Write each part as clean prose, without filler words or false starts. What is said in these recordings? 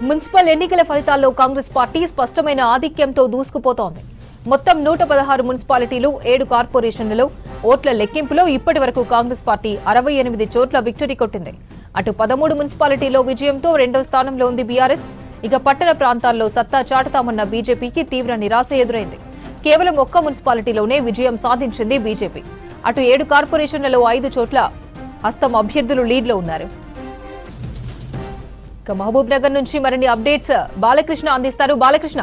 Municipal ఎన్నికల ఫలితాల్లో Congress party స్పష్టమైన ఆధిక్యంతో దూసుకుపోతోంది. మొత్తం 116 మున్సిపాలిటీలు, 7 కార్పొరేషన్లలో ఓట్ల లెక్కింపులో ఇప్పటి వరకు కాంగ్రెస్ పార్టీ 68 చోట్ల విక్టరీ కొట్టింది. అటు 13 మున్సిపాలిటీలో విజయంతో రెండవ స్థానంలో ఉంది బీఆర్ఎస్. ఇక పట్టణ ప్రాంతాల్లో సత్తా చాటుతామన్న బీజేపీకి తీవ్ర నిరాశ ఎదురైంది. కేవలం ఒక్క మున్సిపాలిటీలోనే విజయం సాధించింది బీజేపీ. అటు 7 కార్పొరేషన్లలో 5 చోట్ల హస్తం అభ్యర్థులు లీడ్లో ఉన్నారు. మహబూబ్ నగర్ నుంచి మరిన్ని అప్డేట్స్ బాలకృష్ణ అందిస్తారు. బాలకృష్ణ,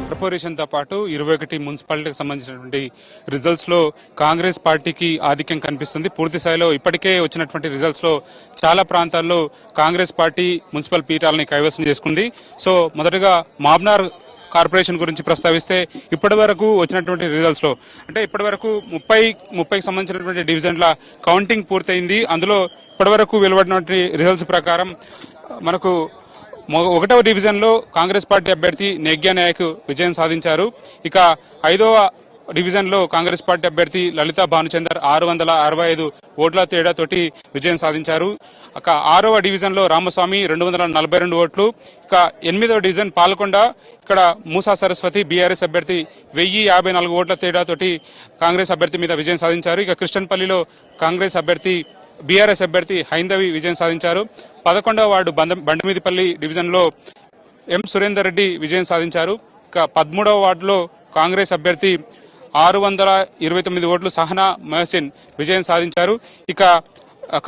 కార్పొరేషన్ తో పాటు 21 మున్సిపాలిటీకి సంబంధించినటువంటి రిజల్ట్స్ లో కాంగ్రెస్ పార్టీకి ఆధిక్యం కనిపిస్తుంది. పూర్తి స్థాయిలో ఇప్పటికే వచ్చినటువంటి రిజల్ట్స్ లో చాలా ప్రాంతాల్లో కాంగ్రెస్ పార్టీ మున్సిపల్ పీఠాలని కైవసం చేసుకుంది. సో మొదటగా మాబ్నార్ కార్పొరేషన్ గురించి ప్రస్తావిస్తే ఇప్పటి వరకు వచ్చినటువంటి రిజల్ట్స్ లో అంటే ఇప్పటి వరకు 30కి సంబంధించినటువంటి డివిజన్ల కౌంటింగ్ పూర్తయింది. అందులో ఇప్పటి వరకు వెలువడినటువంటి రిజల్ట్స్ ప్రకారం మనకు 1వ డివిజన్ లో కాంగ్రెస్ పార్టీ అభ్యర్థి నెగ్యా నాయక్ విజయం సాధించారు. ఇక 5వ డివిజన్ లో కాంగ్రెస్ పార్టీ అభ్యర్థి లలితా భానుచందర్ 665 ఓట్ల తేడాతోటి విజయం సాధించారు. ఇక 6వ డివిజన్ లో రామస్వామి 242 ఓట్లు. ఇక 8వ డివిజన్ పాల్కొండ, ఇక్కడ మూసా సరస్వతి బీఆర్ఎస్ అభ్యర్థి 1054 ఓట్ల తేడాతోటి కాంగ్రెస్ అభ్యర్థి మీద విజయం సాధించారు. ఇక కృష్ణన్పల్లిలో కాంగ్రెస్ అభ్యర్థి బీఆర్ఎస్ అభ్యర్థి హైందవి విజయం సాధించారు. 11వ వార్డు బండమీదిపల్లి డివిజన్ లో ఎం సురేందర్ రెడ్డి విజయం సాధించారు. ఇక 13వ వార్డులో కాంగ్రెస్ అభ్యర్థి 629 ఓట్లు సహనా మహసిన్ విజయం సాధించారు. ఇక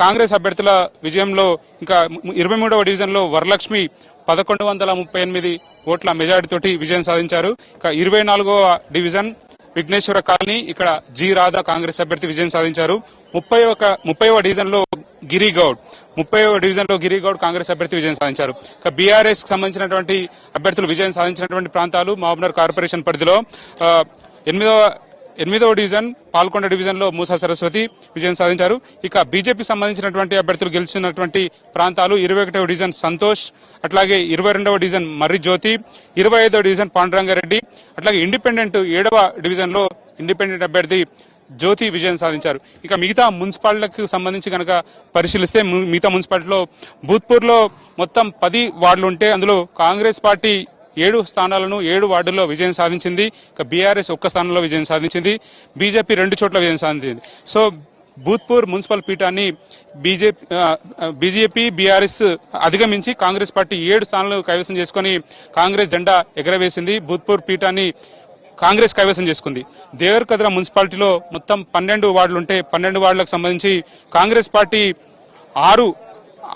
కాంగ్రెస్ అభ్యర్థుల విజయంలో ఇంకా 23వ డివిజన్ లో వరలక్ష్మి 1138 ఓట్ల మెజారిటీతోటి విజయం సాధించారు. ఇక 24వ డివిజన్ విఘ్నేశ్వర కాలనీ, ఇక్కడ జి రాధా కాంగ్రెస్ అభ్యర్థి విజయం సాధించారు. 30వ డివిజన్ లో గిరిగౌడ్ కాంగ్రెస్ అభ్యర్థి విజయం సాధించారు. ఇక బీఆర్ఎస్ కి సంబంధించినటువంటి అభ్యర్థులు విజయం సాధించినటువంటి ప్రాంతాలు మహబూబ్నగర్ కార్పొరేషన్ పరిధిలో 8వ డివిజన్ పాల్కొండ డివిజన్ లో మూసా సరస్వతి విజయం సాధించారు. ఇక బీజేపీ సంబంధించినటువంటి అభ్యర్థులు గెలిచినటువంటి ప్రాంతాలు 21వ డివిజన్ సంతోష్, అట్లాగే 22వ డివిజన్ మర్రి జ్యోతి, 25వ డివిజన్ పాండురంగారెడ్డి, అట్లాగే ఇండిపెండెంట్ 7వ డివిజన్ లో ఇండిపెండెంట్ అభ్యర్థి జ్యోతి విజయం సాధించారు. ఇక మిగతా మున్సిపాలిటీలకు సంబంధించి కనుక పరిశీలిస్తే మిగతా మున్సిపాలిటీలో భూత్పూర్ లో మొత్తం 10 వార్డులు ఉంటే అందులో కాంగ్రెస్ పార్టీ 7 స్థానాలను 7 వార్డుల్లో విజయం సాధించింది. ఇక బీఆర్ఎస్ 1 స్థానంలో విజయం సాధించింది. బీజేపీ 2 చోట్ల విజయం సాధించింది. సో భూత్పూర్ మున్సిపల్ పీఠాన్ని బీజేపీ బీఆర్ఎస్ అధిగమించి కాంగ్రెస్ పార్టీ 7 స్థానాలు కైవసం చేసుకుని కాంగ్రెస్ జెండా ఎగరవేసింది. భూత్పూర్ పీఠాన్ని కాంగ్రెస్ కైవసం చేసుకుంది. దేవరకద్ర మున్సిపాలిటీలో మొత్తం 12 వార్డులు ఉంటే 12 వార్డులకు సంబంధించి కాంగ్రెస్ పార్టీ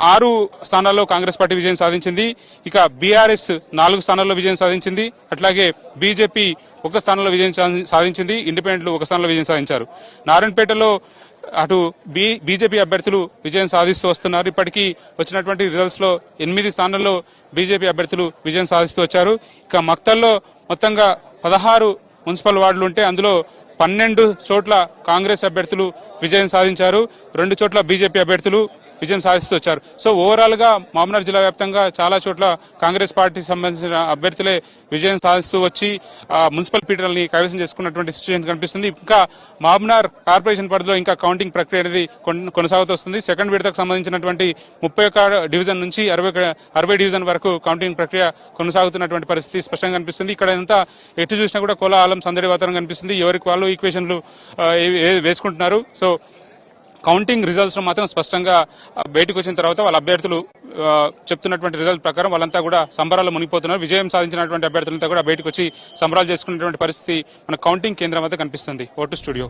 6 స్థానాల్లో కాంగ్రెస్ పార్టీ విజయం సాధించింది. ఇక బీఆర్ఎస్ 4 స్థానాల్లో విజయం సాధించింది. అట్లాగే బీజేపీ 1 స్థానంలో విజయం సాధించింది. ఇండిపెండెంట్లు 1 స్థానంలో విజయం సాధించారు. నారాయణపేటలో అటు బీజేపీ అభ్యర్థులు విజయం సాధిస్తూ వస్తున్నారు. ఇప్పటికీ వచ్చినటువంటి రిజల్ట్స్ లో 8 స్థానాల్లో బీజేపీ అభ్యర్థులు విజయం సాధిస్తూ వచ్చారు. ఇక మక్తల్లో మొత్తంగా 16 మున్సిపల్ వార్డులు ఉంటే అందులో 12 చోట్ల కాంగ్రెస్ అభ్యర్థులు విజయం సాధించారు. 2 చోట్ల బీజేపీ అభ్యర్థులు విజయం సాధిస్తూ వచ్చారు. సో ఓవరాల్ గా మహబూబ్నగర్ జిల్లా వ్యాప్తంగా చాలా చోట్ల కాంగ్రెస్ పార్టీకి సంబంధించిన అభ్యర్థులే విజయం సాధిస్తూ వచ్చి మున్సిపల్ పీఠాలని కైవసం చేసుకున్నటువంటి సిచ్యువేషన్ కనిపిస్తుంది. ఇంకా మహబూబ్నగర్ కార్పొరేషన్ పరిధిలో ఇంకా కౌంటింగ్ ప్రక్రియ అనేది కొనసాగుతూ వస్తుంది. సెకండ్ విడతకు సంబంధించినటువంటి 31 డివిజన్ నుంచి 60 డివిజన్ వరకు కౌంటింగ్ ప్రక్రియ కొనసాగుతున్నటువంటి పరిస్థితి స్పష్టంగా కనిపిస్తుంది. ఇక్కడ ఎంత ఎటు చూసినా కూడా కోలాహలం సందడి వాతావరణం కనిపిస్తుంది. ఎవరికి వాళ్ళు ఈక్వేషన్లు వేసుకుంటున్నారు. సో కౌంటింగ్ రిజల్ట్స్ మాత్రం స్పష్టంగా బయటకు వచ్చిన తర్వాత వాళ్ళ అభ్యర్థులు చెప్తున్నటువంటి రిజల్ట్ ప్రకారం వాళ్ళంతా కూడా సంబరాలు మునిగిపోతున్నారు. విజయం సాధించినటువంటి అభ్యర్థులంతా కూడా బయటకు వచ్చి సంబరాలు చేసుకున్నటువంటి పరిస్థితి మన కౌంటింగ్ కేంద్రం వద్ద కనిపిస్తుంది. Vote studio.